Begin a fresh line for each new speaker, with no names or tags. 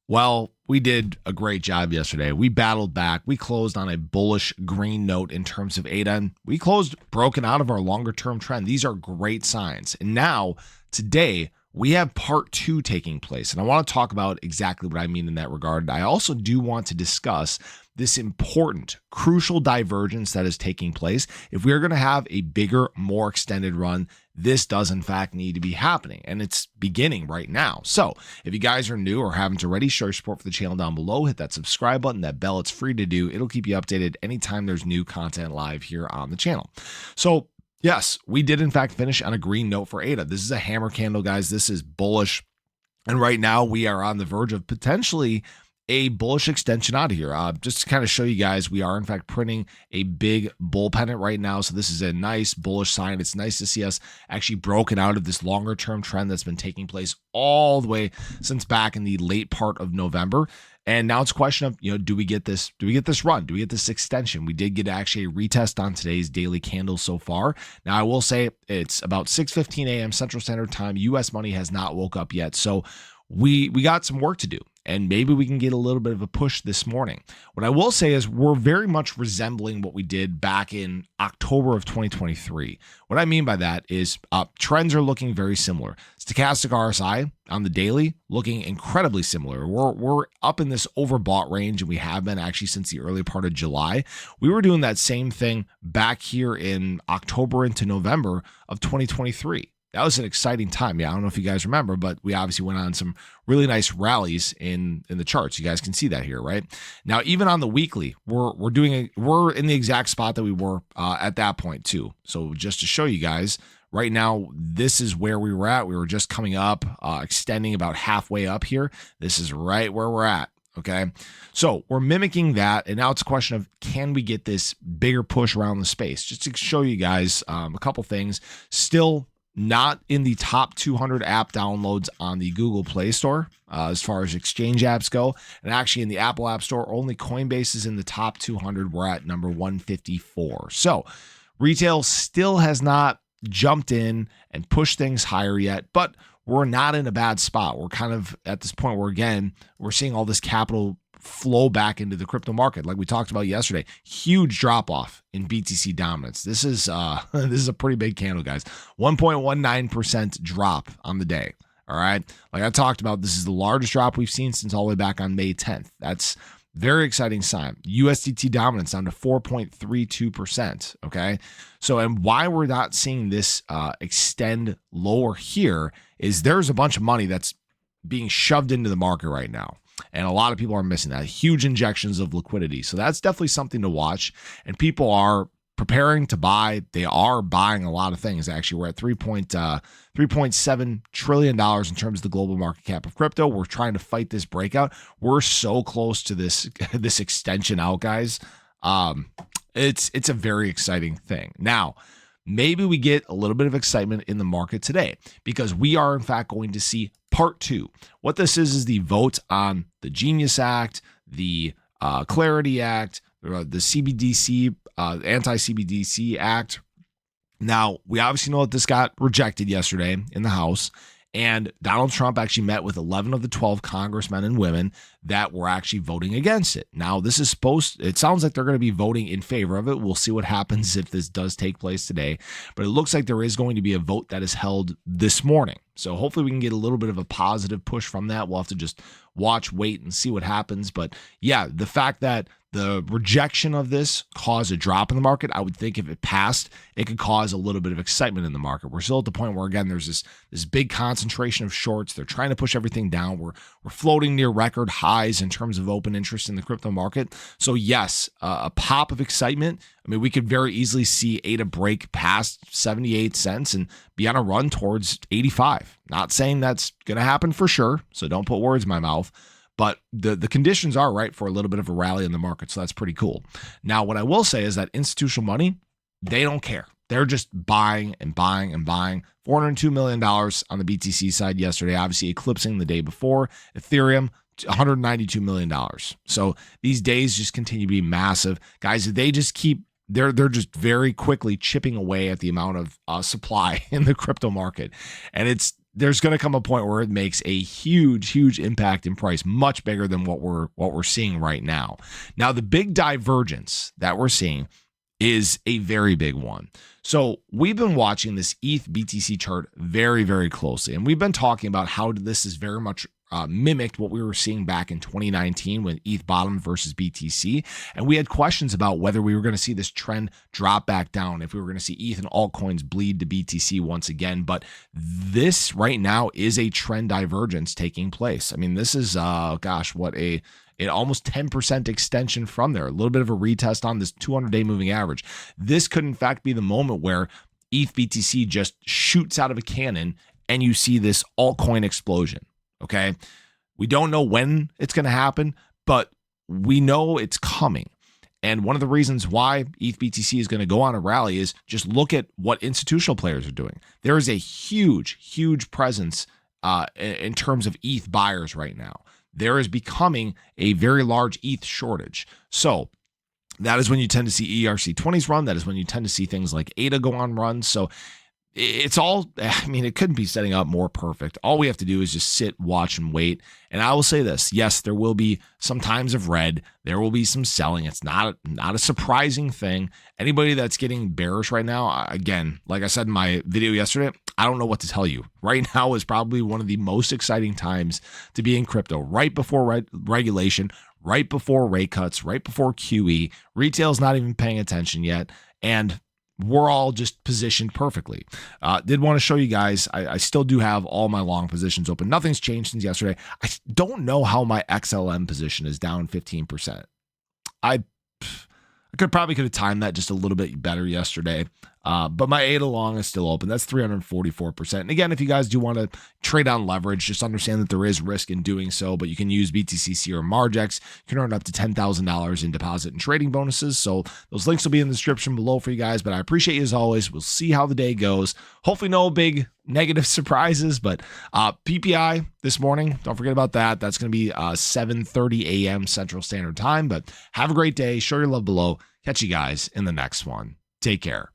Well, we did a great job yesterday. We battled back. We closed on a bullish green note in terms of ADA. And we closed broken out of our longer term trend. These are great signs. And now, today, we have part two taking place. And I want to talk about exactly what I mean in that regard. I also do want to discuss this important, crucial divergence that is taking place. If we are going to have a bigger, more extended run, this does in fact need to be happening, and it's beginning right now. So if you guys are new or haven't already, show your support for the channel down below. Hit that subscribe button, that bell. It's free to do. It'll keep you updated anytime there's new content live here on the channel. So yes, we did in fact finish on a green note for ADA. This is a hammer candle, guys. This is bullish. And right now we are on the verge of potentially a bullish extension out of here. Just to kind of show you guys, we are in fact printing a big bull pennant right now. So this is a nice bullish sign. It's nice to see us actually broken out of this longer term trend that's been taking place all the way since back in the late part of November. And now it's a question of, do we get this run? Do we get this extension? We did get actually a retest on today's daily candle so far. Now I will say it's about 6:15 a.m. Central Standard Time. US money has not woke up yet. So we got some work to do, and maybe we can get a little bit of a push this morning. What I will say is we're very much resembling what we did back in October of 2023. What I mean by that is trends are looking very similar. Stochastic RSI on the daily looking incredibly similar. We're up in this overbought range, and we have been actually since the early part of July. We were doing that same thing back here in October into November of 2023. That was an exciting time. Yeah, I don't know if you guys remember, but we obviously went on some really nice rallies in the charts. You guys can see that here, right? Now, even on the weekly, we're in the exact spot that we were at that point too. So just to show you guys, right now, this is where we were at. We were just coming up, extending about halfway up here. This is right where we're at. Okay, so we're mimicking that, and now it's a question of, can we get this bigger push around the space? Just to show you guys a couple things. Still not in the top 200 app downloads on the Google Play Store as far as exchange apps go. And actually in the Apple App Store, only Coinbase is in the top 200. We're at number 154. So retail still has not jumped in and pushed things higher yet, but we're not in a bad spot. We're kind of at this point where, again, we're seeing all this capital flow back into the crypto market. Like we talked about yesterday, huge drop off in BTC dominance. This is a pretty big candle, guys. 1.19% drop on the day. All right. Like I talked about, this is the largest drop we've seen since all the way back on May 10th. That's very exciting sign. USDT dominance down to 4.32%. Okay. So, and why we're not seeing this extend lower here is there's a bunch of money that's being shoved into the market right now. And a lot of people are missing that. Huge injections of liquidity. So that's definitely something to watch. And people are preparing to buy. They are buying a lot of things. Actually, we're at $3.7 trillion in terms of the global market cap of crypto. We're trying to fight this breakout. We're so close to this extension out, guys. It's a very exciting thing. Now, maybe we get a little bit of excitement in the market today because we are in fact going to see part two. What this is the vote on the Genius Act, the Clarity Act, the CBDC, anti-CBDC Act. Now, we obviously know that this got rejected yesterday in the House, and Donald Trump actually met with 11 of the 12 congressmen and women that were actually voting against it. Now, this is it sounds like they're going to be voting in favor of it. We'll see what happens if this does take place today, but it looks like there is going to be a vote that is held this morning. So hopefully we can get a little bit of a positive push from that. We'll have to just watch, wait, and see what happens. But yeah, the fact that the rejection of this caused a drop in the market, I would think if it passed, it could cause a little bit of excitement in the market. We're still at the point where, again, there's this big concentration of shorts. They're trying to push everything down. We're floating near record highs in terms of open interest in the crypto market. So yes, a pop of excitement. I mean, we could very easily see ADA break past 78 cents and be on a run towards 85. Not saying that's going to happen for sure, so don't put words in my mouth. But the conditions are right for a little bit of a rally in the market, so that's pretty cool. Now, what I will say is that institutional money, they don't care. They're just buying and buying and buying. $402 million on the BTC side yesterday, obviously eclipsing the day before. Ethereum, $192 million. So these days just continue to be massive. Guys, they just keep they're just very quickly chipping away at the amount of supply in the crypto market. And it's there's going to come a point where it makes a huge impact in price, much bigger than what we're seeing right now. Now, the big divergence that we're seeing is a very big one. So we've been watching this ETHBTC chart very closely, and we've been talking about how this is very much mimicked what we were seeing back in 2019 when ETH bottomed versus BTC. And we had questions about whether we were going to see this trend drop back down, if we were going to see ETH and altcoins bleed to BTC once again. But this right now is a trend divergence taking place. I mean, this is, what an almost 10% extension from there, a little bit of a retest on this 200-day moving average. This could in fact be the moment where ETHBTC just shoots out of a cannon and you see this altcoin explosion. Okay. We don't know when it's going to happen, but we know it's coming. And one of the reasons why ETHBTC is going to go on a rally is just look at what institutional players are doing. There is a huge presence in terms of ETH buyers right now. There is becoming a very large ETH shortage. So that is when you tend to see ERC20s run. That is when you tend to see things like ADA go on runs. So it's all, I mean, it couldn't be setting up more perfect. All we have to do is just sit, watch, and wait. And I will say this, yes, there will be some times of red. There will be some selling. It's not a surprising thing. Anybody that's getting bearish right now, again, like I said in my video yesterday, I don't know what to tell you. Right now is probably one of the most exciting times to be in crypto, right before regulation, right before rate cuts, right before QE. Retail's not even paying attention yet. And we're all just positioned perfectly. Did want to show you guys, I still do have all my long positions open. Nothing's changed since yesterday. I don't know how my XLM position is down 15%. I could have timed that just a little bit better yesterday. But my ADA long is still open. That's 344%. And again, if you guys do want to trade on leverage, just understand that there is risk in doing so, but you can use BTCC or Margex. You can earn up to $10,000 in deposit and trading bonuses. So those links will be in the description below for you guys, but I appreciate you as always. We'll see how the day goes. Hopefully no big negative surprises, but PPI this morning, don't forget about that. That's going to be 7:30 a.m. Central Standard Time, but have a great day. Show your love below. Catch you guys in the next one. Take care.